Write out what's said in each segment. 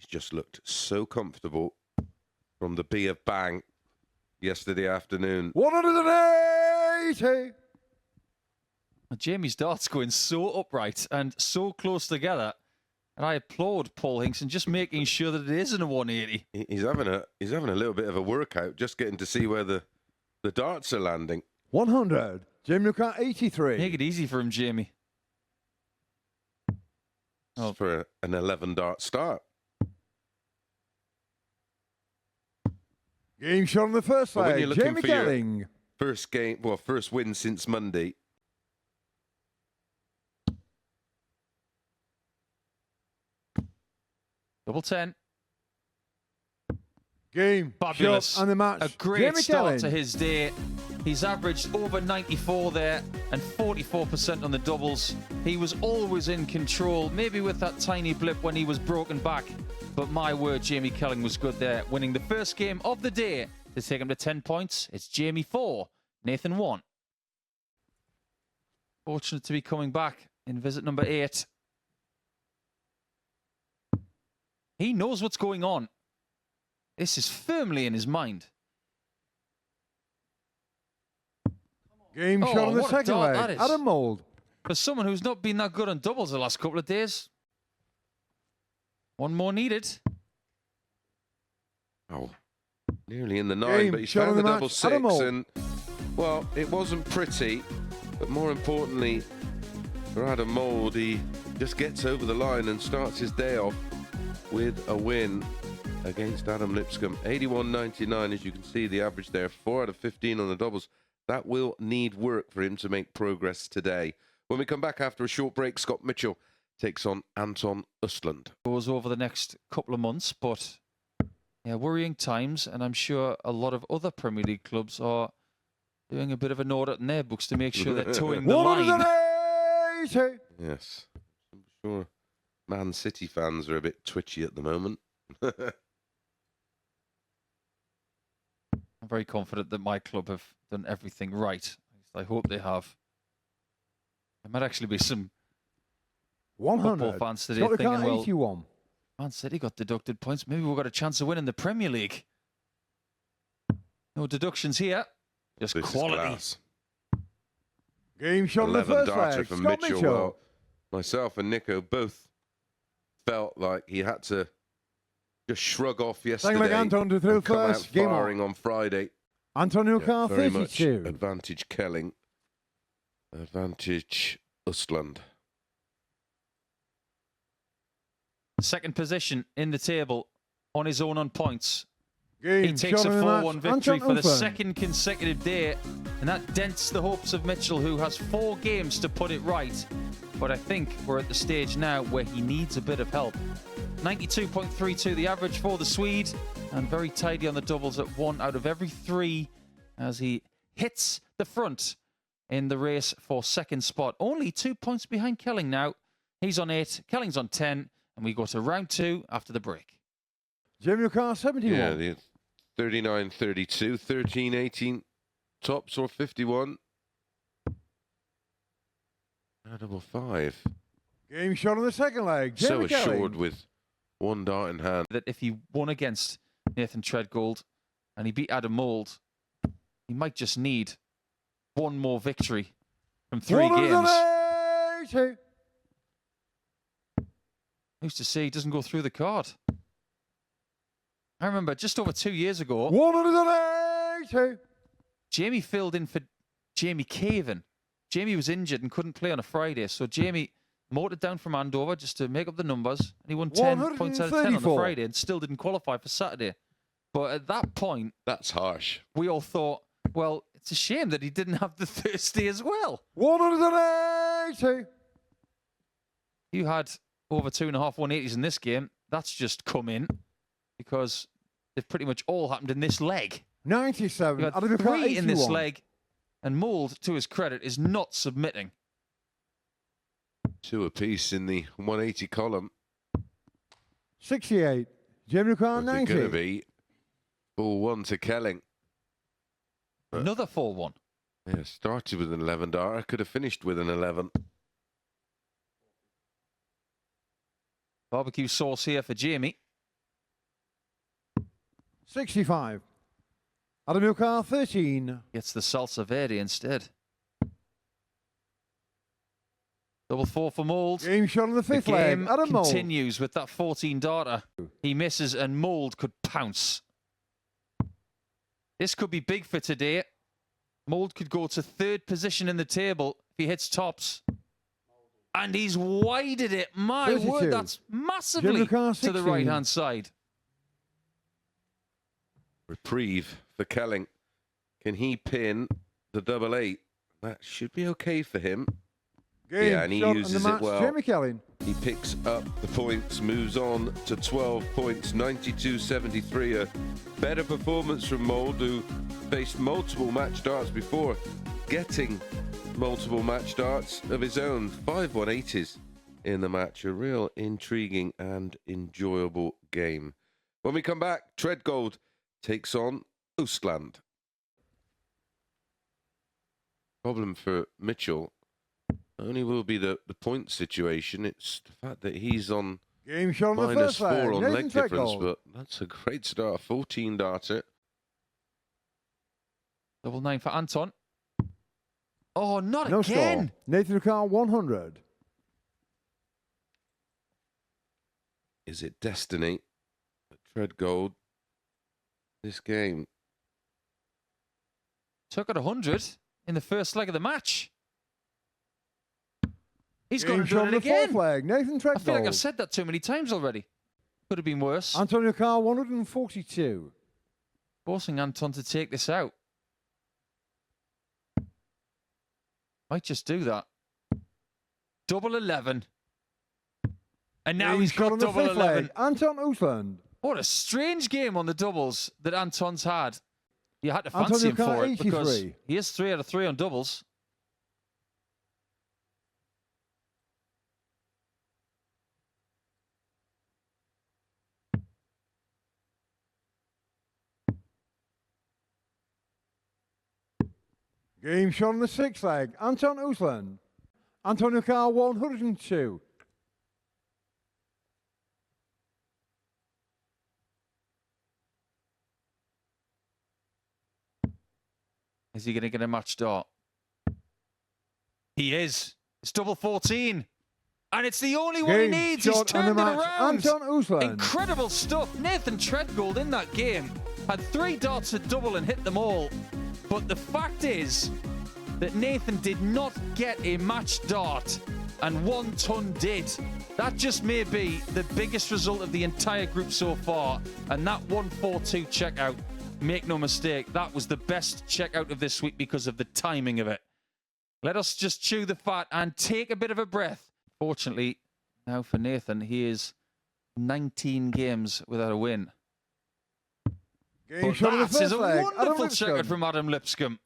He's just looked so comfortable from the B of Bang yesterday afternoon. 180. Jamie's darts going so upright and so close together. And I applaud Paul Hinkson just making sure that it isn't a 180. He's having a little bit of a workout, just getting to see where the darts are landing. 100. Jamie Lucan, 83. Make it easy for him, Jamie. Oh. For an 11 dart start. Game shot on the first leg. Jamie Kelling. First win since Monday. Double 10. Game. Fabulous. Shot and the match. A great Jamie start Kelling. to his day. He's averaged over 94 there and 44% on the doubles. He was always in control, maybe with that tiny blip when he was broken back. But my word, Jamie Kelling was good there, winning the first game of the day to take him to 10 points. It's Jamie 4, Nathan 1. Fortunate to be coming back in visit number 8. He knows what's going on. This is firmly in his mind. Game shot on the second leg. Adam Mould. For someone who's not been that good on doubles the last couple of days. One more needed. Oh, nearly in the 9, but he's found the double 6. And, well, it wasn't pretty, but more importantly, for Adam Mould, he just gets over the line and starts his day off with a win against Adam Lipscomb. 81.99, as you can see, the average there. 4 out of 15 on the doubles. That will need work for him to make progress today. When we come back after a short break, Scott Mitchell takes on Anton Östlund. Goes over the next couple of months, but yeah, worrying times, and I'm sure a lot of other Premier League clubs are doing a bit of an audit in their books to make sure they're towing the line. 180. Yes, I'm sure Man City fans are a bit twitchy at the moment. I'm very confident that my club have done everything right. I hope they have. There might actually be some 100. football fans today thinking, well, 81. Man City got deducted points. Maybe we've got a chance of winning the Premier League. No deductions here. Just this quality. Game shot on the first leg. From Scott Mitchell. Well, myself and Nico both felt like he had to just shrug off yesterday. Like Anton to through first. Game firing on Friday. Antonio Carr, very 32. Much advantage Kelling. Advantage Östlund. Second position in the table on his own on points. Game he takes a 4-1 victory for the Anton second consecutive day, and that dents the hopes of Mitchell, who has 4 games to put it right. But I think we're at the stage now where he needs a bit of help. 92.32 the average for the Swede, and very tidy on the doubles at 1 out of every 3 as he hits the front in the race for second spot. Only 2 points behind Kelling now. He's on 8, Kelling's on 10, and we go to round 2 after the break. Jamie Carr, 71. Yeah, the 39-32, 13-18 tops or 51. Double 5. Game shot on the second leg. So Jamie assured Kelling. with 1 dart in hand. That if he won against Nathan Treadgold and he beat Adam Mould, he might just need 1 more victory from 3 games. 180. Who's to say he doesn't go through the card? I remember just over 2 years ago, 180. Jamie filled in for Jamie Caven. Jamie was injured and couldn't play on a Friday, so Jamie motored down from Andover just to make up the numbers, and he won 10 points out of 10 on the Friday and still didn't qualify for Saturday. But at that point, that's harsh. We all thought, well, it's a shame that he didn't have the Thursday as well. 180. You had over 2.5 180s in this game. That's just come in because they've pretty much all happened in this leg. 97. You had 3 in this leg, and Mould, to his credit, is not submitting. 2 apiece in the 180 column. 68. Jamie Carr, 90. Going to be 4-1 to Kelling. Another 4-1. Yeah, started with an 11 dart. I could have finished with an 11. Barbecue sauce here for Jamie. 65. Adam Milcar, 13. Gets the Salsa Verde instead. Double 4 for Mould. Game shot on the fifth The leg. game Adam Mould. continues with that 14 darter. He misses and Mould could pounce. This could be big for today. Mould could go to third position in the table if he hits tops. And he's wided it. My 32. word, that's massively to the right-hand side. Reprieve for Kelling. Can he pin the double 8? That should be okay for him. Game yeah, and he shot uses on the match, it well. Jamie Kelling. He picks up the points, moves on to 12 points, 92-73. A better performance from Mould, who faced multiple match darts before getting multiple match darts of his own. 5 180s in the match. A real intriguing and enjoyable game. When we come back, Treadgold takes on Oostland. Problem for Mitchell only will be the point situation. It's the fact that he's on Game shot on the first -4 leg. on Nathan leg difference, Treadgold. but that's a great start. 14 darter. Double 9 for Anton. Oh, not No again. score. Nathan Milcar, 100. Is it destiny? Treadgold. This game. Took it 100 in the first leg of the match. He's got Game to shot do on it the again. fourth leg. Nathan Treadgold. I feel like I've said that too many times already. Could have been worse. Antonio Carr, 142. Forcing Anton to take this out. Might just do that. Double 11. And now Game he's shot got on the double fifth 11. leg. Anton Oostland. What a strange game on the doubles that Anton's had. You had to fancy Antonio him Carr, for it because 83. he is 3 out of 3 on doubles. Game shot on the sixth leg. Anton Oostland. Antonio Carr, 102. Is he going to get a match start? He is. It's double 14. And it's the only one he Game needs. He's shot on turned the it match. around. Anton Oostland. Incredible stuff. Nathan Treadgold in that game had 3 darts at double and hit them all. But the fact is that Nathan did not get a match dart and 1 ton did. That just may be the biggest result of the entire group so far. And that 1-4-2 checkout, make no mistake, that was the best checkout of this week because of the timing of it. Let us just chew the fat and take a bit of a breath. Fortunately, now for Nathan, he is 19 games without a win. Game shot on the That first is a leg. wonderful Adam checkout Lipscomb. from Adam Lipscomb.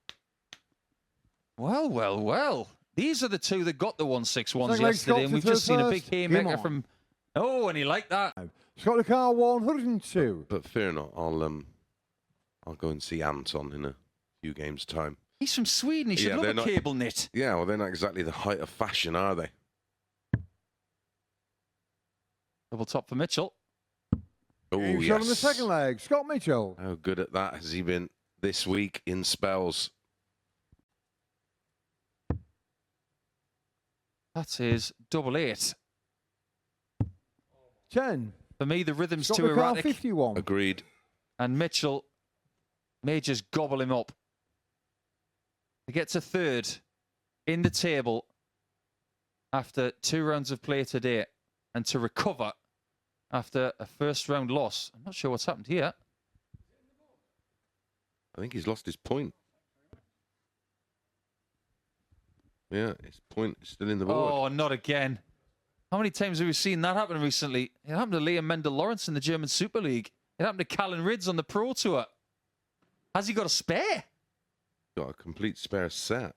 Well, well, well. These are the two that got the 1-6-1s Second leg, yesterday, and Scott we've to just seen a big first. Game haymaker on. from... Oh, and he liked that. Scott Carr, 102. But fear not, I'll go and see Anton in a few games' time. He's from Sweden. He should Yeah, love they're a not- cable knit. Yeah, well, they're not exactly the height of fashion, are they? Double top for Mitchell. Oh, Game yes. shot on the second leg. Scott Mitchell. How good at that has he been this week in spells? That is double 8. 10. For me, the rhythm's Scott too Carr, erratic, 51. Agreed. and Mitchell may just gobble him up. He gets a third in the table after 2 rounds of play today, and to recover after a first round loss. I'm not sure what's happened here. I think he's lost his point. Yeah, his point is still in the board. Oh, not again. How many times have we seen that happen recently? It happened to Liam Mendel-Lawrence in the German Super League. It happened to Callan Ridds on the Pro Tour. Has he got a spare? Got a complete spare set.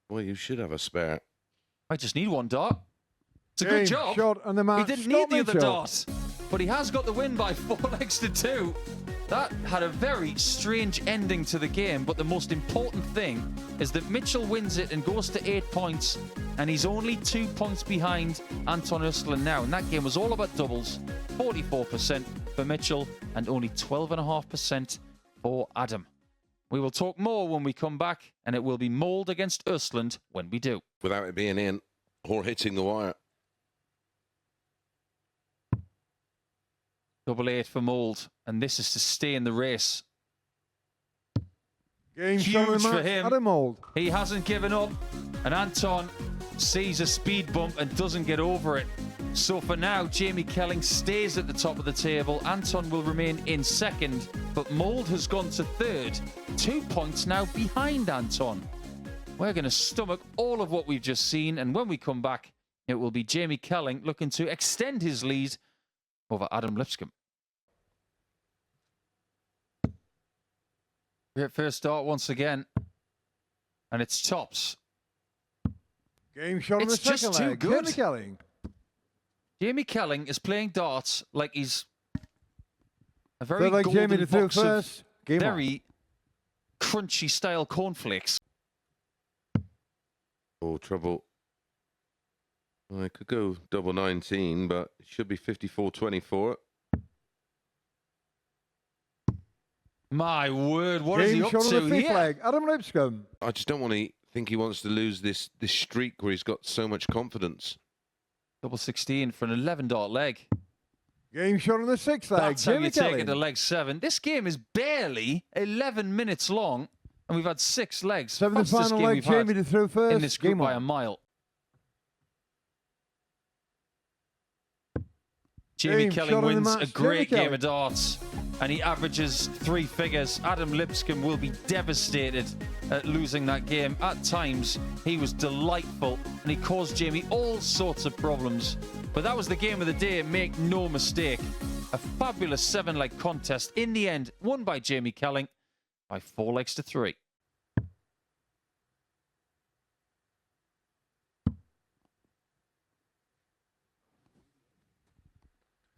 Well, you should have a spare. I just need 1 dart. It's a Game good job. shot on the He match. didn't Scott need the other Mitchell. dart, but he has got the win by 4 legs to 2. That had a very strange ending to the game, but the most important thing is that Mitchell wins it and goes to 8 points, and he's only 2 points behind Anton Oostland now. And that game was all about doubles, 44%. for Mitchell and only 12.5% for Adam. We will talk more when we come back, and it will be Mould against Östlund when we do. Without it being in or hitting the wire. Double 8 for Mould, and this is to stay in the race. Game Huge for him. Adam Mould. He hasn't given up, and Anton sees a speed bump and doesn't get over it. So for now, Jamie Kelling stays at the top of the table. Anton will remain in second, but Mould has gone to third. 2 points now behind Anton. We're going to stomach all of what we've just seen, and when we come back, it will be Jamie Kelling looking to extend his lead over Adam Lipscomb. Great first start once again, and it's tops. Game shot on the It's just second too leg. good. Jamie Kelling. Jamie Kelling is playing darts like he's a very Third leg, Jamie golden to throw box of first. Game on. very crunchy style cornflakes. Oh, trouble. Well, I could go double 19, but it should be 54-24. My word, what is he Game up shot on to the fifth here? leg. Adam Lipscomb. I just don't want to think he wants to lose this streak where he's got so much confidence. Double 16 for an 11-dart leg. Game shot on the sixth leg. That's how Jamie you take Kelling. it to leg 7. This game is barely 11 minutes long, and we've had 6 legs. Seventh and Fastest final game leg. we've Jamie had to throw first. in this group Game by on. a mile. Jamie Game Kelling shot on the wins a match. great Jamie game of darts, and he averages 3 figures. Adam Lipscomb will be devastated at losing that game. At times, he was delightful, and he caused Jamie all sorts of problems. But that was the game of the day, make no mistake. A fabulous 7-leg contest. In the end, won by Jamie Kelling by 4 legs to 3.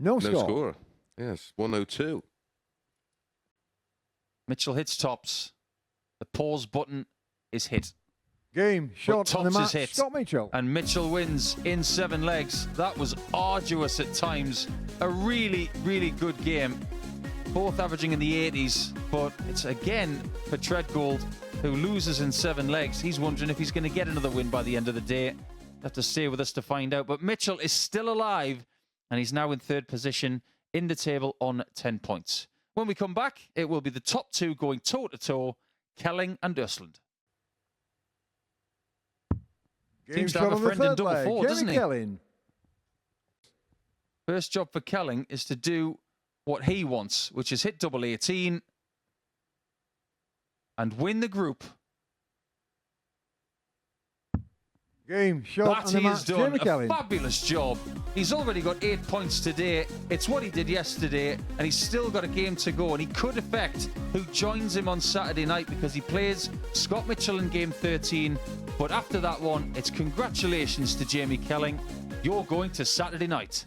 No No score. score. Yes, 102. Mitchell hits tops. The pause button is hit. Game shot on the tops is match. hit. Scott Mitchell. And Mitchell wins in 7 legs. That was arduous at times. A really, really good game. Both averaging in the 80s, but it's again for Treadgold, who loses in 7 legs. He's wondering if he's going to get another win by the end of the day. Have to stay with us to find out. But Mitchell is still alive, and he's now in 3rd position in the table on 10 points. When we come back, it will be the top 2 going toe-to-toe, Kelling and Östlund. Game Seems to shot have a on the friend in third double leg. 4, doesn't Jamie he? Kelling. First job for Kelling is to do what he wants, which is hit double 18 and win the group. Game shot That on the he has match. done Jamie a Kelling. fabulous job. He's already got 8 points today. It's what he did yesterday, and he's still got a game to go, and he could affect who joins him on Saturday night because he plays Scott Mitchell in game 13. But after that one, it's congratulations to Jamie Kelling. You're going to Saturday night.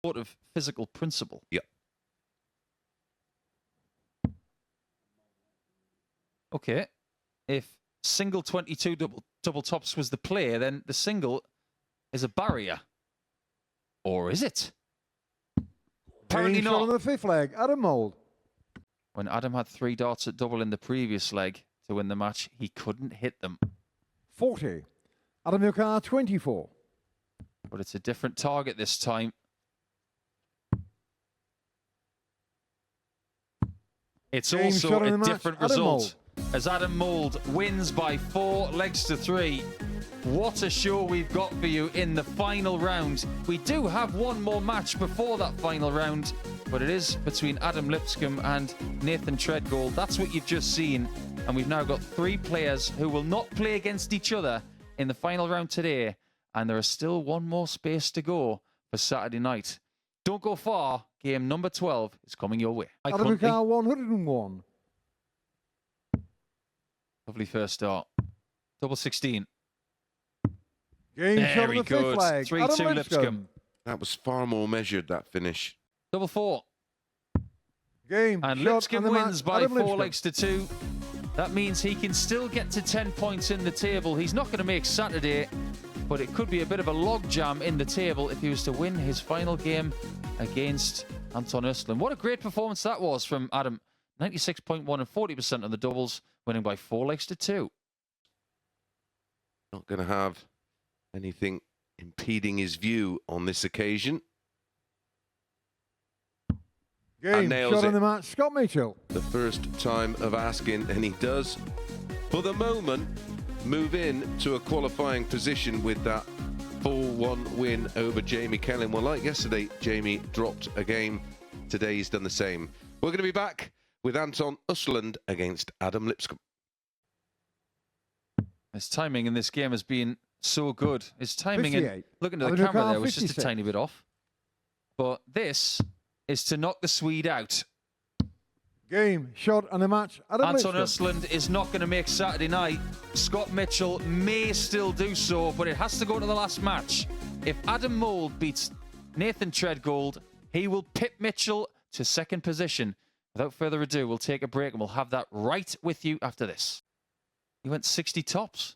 Sort of physical principle. Yep. Okay. If single 22 double tops was the play, then the single is a barrier. Or is it? Apparently Game shot on not. the fifth leg. Adam Mould. When Adam had 3 darts at double in the previous leg to win the match, he couldn't hit them. 40. Adam Yukar, 24. But it's a different target this time. It's Game also shot in a the match. different Adam result as Adam Mould wins by 4 legs to 3. What a show we've got for you in the final round. We do have one more match before that final round, but it is between Adam Lipscomb and Nathan Treadgold. That's what you've just seen. And we've now got 3 players who will not play against each other in the final round today. And there is still one more space to go for Saturday night. Don't go far. Game number 12 is coming your way. Mike Adam Huntley. Yukar, 101. Lovely first start. Double 16. Game shot on Very the fifth good. leg. 3-2 Adam Lipscomb. That was far more measured, that finish. Double 4. Game And shot Lipscomb on the wins match. by Adam 4 Lipscomb. legs to 2. That means he can still get to 10 points in the table. He's not going to make Saturday, but it could be a bit of a logjam in the table if he was to win his final game against Anton Östlund. What a great performance that was from Adam. 96.1 and 40% on the doubles, winning by 4 legs to 2. Not going to have anything impeding his view on this occasion. Game shot in the match, Scott Mitchell. The first time of asking, and he does, for the moment, move in to a qualifying position with that 4-1 win over Jamie Kelling. Well, like yesterday, Jamie dropped a game. Today, he's done the same. We're going to be back with Anton Östlund against Adam Lipscomb. His timing in this game has been so good. His timing, and looking at the camera there, was just a tiny bit off. But this is to knock the Swede out. Game, shot and a match. Anton Östlund is not going to make Saturday night. Scott Mitchell may still do so, but it has to go to the last match. If Adam Mould beats Nathan Treadgold, he will pip Mitchell to second position. Without further ado, we'll take a break and we'll have that right with you after this. He went 60 tops.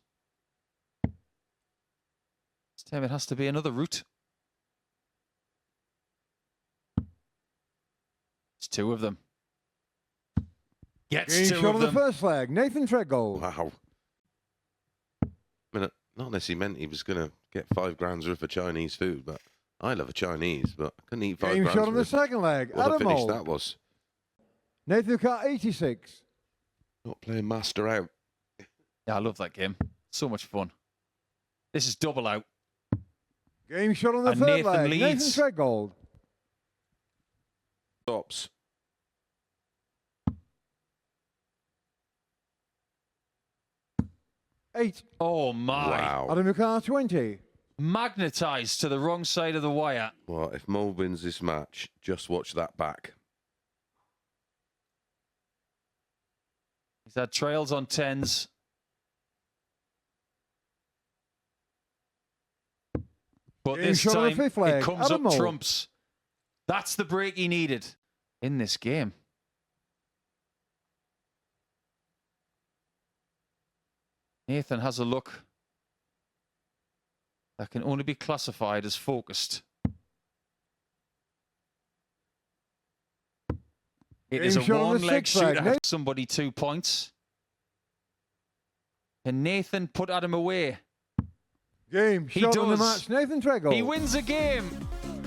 This time it has to be another route. It's 2 of them. Gets 2 of them. The first leg, Nathan Treadgold. Wow. I mean, not unless he meant he was going to get $5 worth of Chinese food, but I love a Chinese, but I couldn't eat $5 Game shot on the second leg, what Adam a finish Mould. that was. Nathan Car 86. Not playing master out. Yeah, I love that game. So much fun. This is double out. Game shot on the third Nathan leg, leads. Nathan Treadgold. Stops. Eight. Oh my. Wow. Adam Car 20. Magnetized to the wrong side of the wire. Well, if Mo wins this match, just watch that back. He's had trails on 10s. But this time, it comes up trumps. That's the break he needed in this game. Nathan has a look that can only be classified as focused. It is a one-leg shoot to have somebody 2 points. Can Nathan put Adam away? Game shot on the match, Nathan Treadgold. He wins a game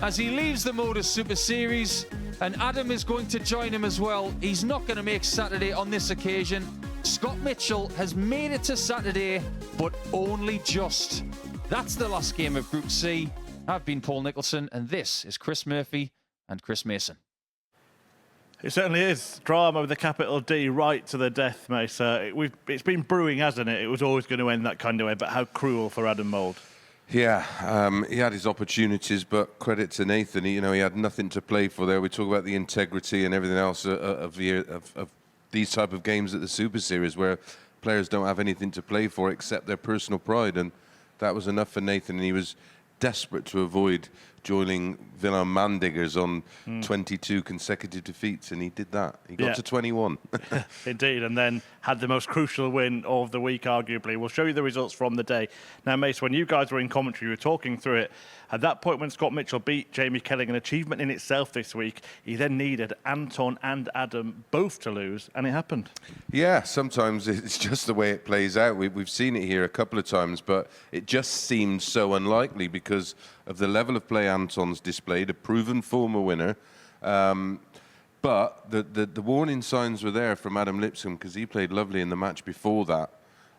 as he leaves the MODUS Super Series, and Adam is going to join him as well. He's not going to make Saturday on this occasion. Scott Mitchell has made it to Saturday, but only just. That's the last game of Group C. I've been Paul Nicholson, and this is Chris Murphy and Chris Mason. It certainly is. Drama with a capital D, right to the death, Mace. It's been brewing, hasn't it? It was always going to end that kind of way, but how cruel for Adam Mould. Yeah, he had his opportunities, but credit to Nathan. He had nothing to play for there. We talk about the integrity and everything else of these type of games at the Super Series, where players don't have anything to play for except their personal pride, and that was enough for Nathan. And he was desperate to avoid joining Willem Mandiggers on 22 consecutive defeats, and he did that. He got to 21. Indeed, and then had the most crucial win of the week, arguably. We'll show you the results from the day. Now, Mace, when you guys were in commentary, you were talking through it. At that point when Scott Mitchell beat Jamie Kelling, an achievement in itself this week, he then needed Anton and Adam both to lose, and it happened. Yeah, sometimes it's just the way it plays out. We've seen it here a couple of times, but it just seemed so unlikely because of the level of play Anton's displayed, a proven former winner. But the warning signs were there from Adam Lipscomb because he played lovely in the match before that.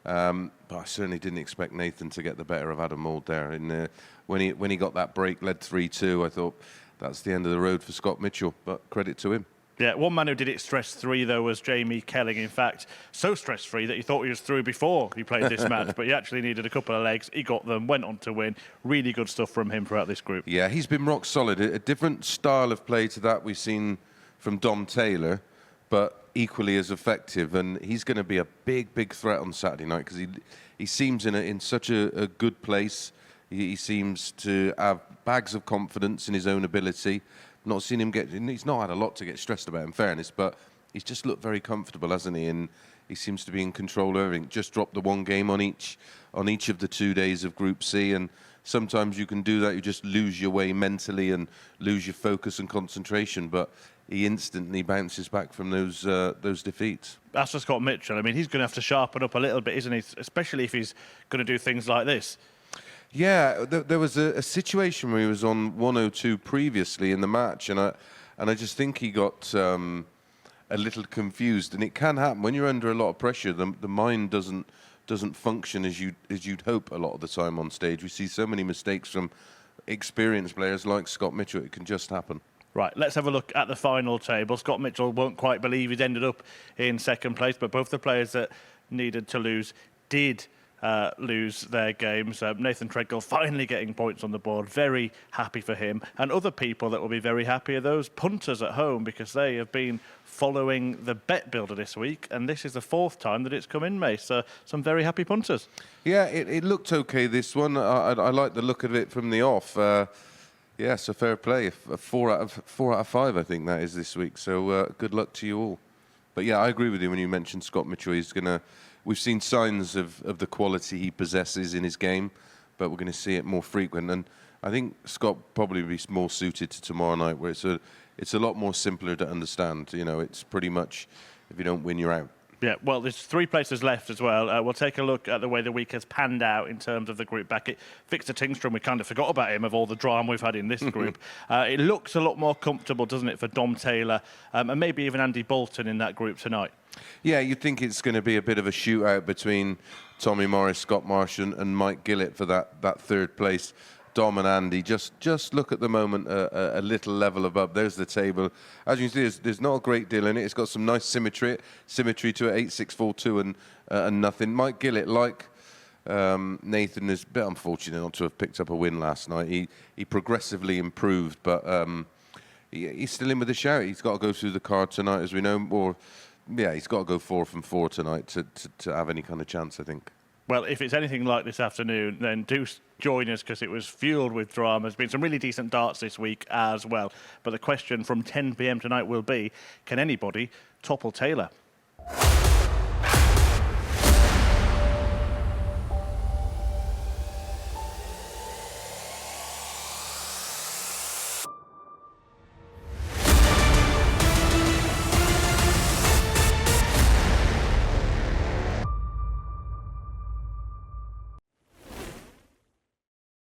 But I certainly didn't expect Nathan to get the better of Adam Mould there. And when he got that break, led 3-2, I thought that's the end of the road for Scott Mitchell. But credit to him. Yeah, one man who did it stress-free, though, was Jamie Kelling. In fact, so stress-free that he thought he was through before he played this match, but he actually needed a couple of legs. He got them, went on to win. Really good stuff from him throughout this group. Yeah, he's been rock solid. A different style of play to that we've seen from Dom Taylor, but equally as effective. And he's going to be a big, big threat on Saturday night because he seems in such a good place. He seems to have bags of confidence in his own ability. Not seen him he's not had a lot to get stressed about, in fairness, but he's just looked very comfortable, hasn't he? And he seems to be in control of everything. Just dropped the one game on each of the 2 days of Group C, and sometimes you can do that. You just lose your way mentally and lose your focus and concentration. But he instantly bounces back from those defeats. As for Scott Mitchell, I mean, he's going to have to sharpen up a little bit, isn't he? Especially if he's going to do things like this. Yeah, there was a situation where he was on 102 previously in the match, and I just think he got a little confused. And it can happen when you're under a lot of pressure. The mind doesn't function as you'd hope a lot of the time on stage. We see so many mistakes from experienced players like Scott Mitchell. It can just happen. Right, let's have a look at the final table. Scott Mitchell won't quite believe he's ended up in second place, but both the players that needed to lose did lose their games. Nathan Treadgill finally getting points on the board. Very happy for him. And other people that will be very happy are those punters at home, because they have been following the bet builder this week, and this is the 4th time that it's come in, Mace. So some very happy punters. Yeah, it looked okay, this one. I like the look of it from the off. Yeah, so fair play. 4 out of 5, I think that is this week. So good luck to you all. But yeah, I agree with you when you mentioned Scott Mitchell. We've seen signs of the quality he possesses in his game, but we're going to see it more frequent. And I think Scott probably be more suited to tomorrow night, where it's a lot more simpler to understand. You know, it's pretty much if you don't win, you're out. Yeah, well, there's 3 places left as well. We'll take a look at the way the week has panned out in terms of the group bracket. Victor Tingstrom, we kind of forgot about him of all the drama we've had in this group. It looks a lot more comfortable, doesn't it, for Dom Taylor and maybe even Andy Bolton in that group tonight. Yeah, you'd think it's going to be a bit of a shootout between Tommy Morris, Scott Marsh and Mike Gillett for that 3rd place. Dom and Andy just look at the moment a little level above. There's the table. As you can see, there's not a great deal in it. It's got some nice symmetry to it, 8, 6, 4, 2 and nothing. Mike Gillett, like Nathan, is a bit unfortunate not to have picked up a win last night. He progressively improved, but he's still in with a shout. He's got to go through the card tonight, as we know. Or yeah, he's got to go 4 from 4 tonight to have any kind of chance, I think. Well, if it's anything like this afternoon, then do join us, because it was fueled with drama. There's been some really decent darts this week as well. But the question from 10 p.m. tonight will be, can anybody topple Taylor?